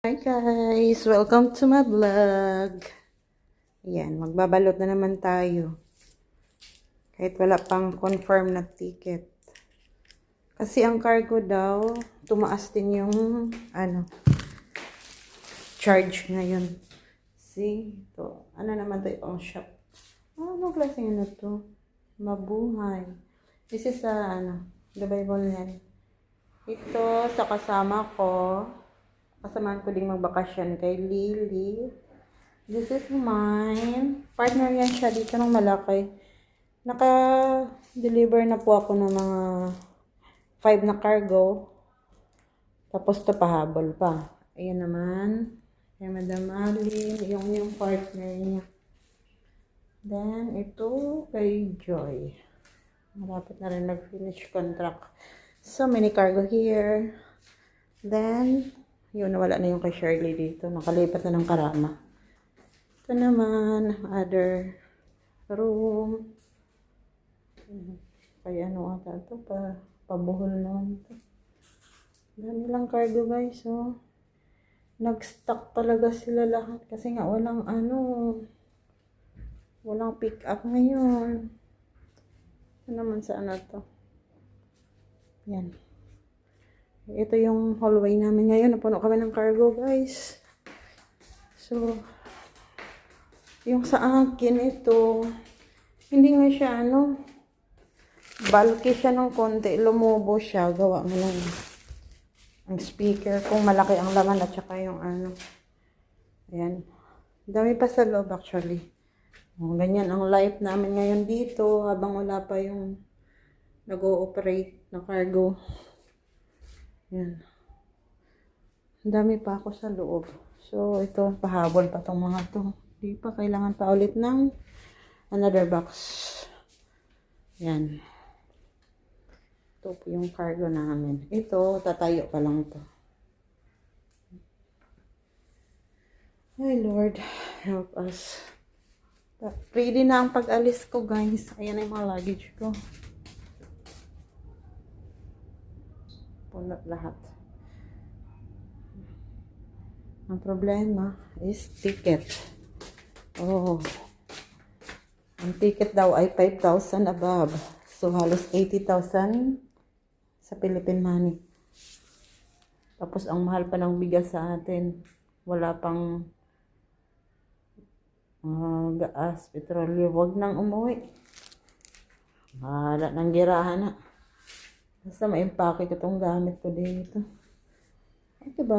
Hi guys! Welcome to my vlog. Ayan, magbabalot na naman tayo. Kahit wala pang confirm na ticket. Kasi ang cargo daw, tumaas din yung charge ngayon. See? Ito. Ano naman ito yung shop? Ano klaseng ano to? Mabuhay. This is the Bible yan. Ito sa kasama ko. Kasamahan ko ding magbakasyon kay Lily. This is mine. Partner yan siya dito ng Malakay. Naka-deliver na po ako ng mga 5 na cargo. Tapos ito pahabol pa. Ayan naman. Kay Madam Alin. Yung partner niya. Then, ito kay Joy. Malapit na rin nag-finish contract. So, many cargo here. Then, yun, nawala na yung kay Shirley dito. Nakalipat na ng Karama. Ito naman, other room. Kaya ano ata ito, pabuhol naman ito. Dami lang cargo guys, oh. Nag-stock talaga sila lahat. Kasi nga, walang pick up ngayon. Ito naman sa to. Yan. Ito yung hallway namin ngayon. Napuno kami ng cargo, guys. So, yung sa akin, ito, hindi nga siya, bulky siya ng konti. Lumubo siya. Gawa mo lang ang speaker. Kung malaki ang laman at saka yung Ayan. Dami pa sa loob, actually. Ganyan ang life namin ngayon dito habang wala pa yung nag-ooperate na cargo. Yan. Ang dami pa ako sa loob. So, ito, pahabol pa tong mga to. Di pa, kailangan pa ulit ng another box. Yan. Ito po yung cargo namin. Ito, tatayo pa lang to. Ay, Lord, help us. Ready na ang pag-alis ko, guys. Ayan na yung mga luggage ko. Punot lahat. Ang problema is ticket. Oh. Ang ticket daw ay 5,000 above. So, halos 80,000 sa Philippine money. Tapos, ang mahal pa ng bigas sa atin. Wala pang gas, petrolyo. Huwag nang umuwi. Mahala ng girahan na. Basta ma-impake ko itong gamit ko dito. Ito ba?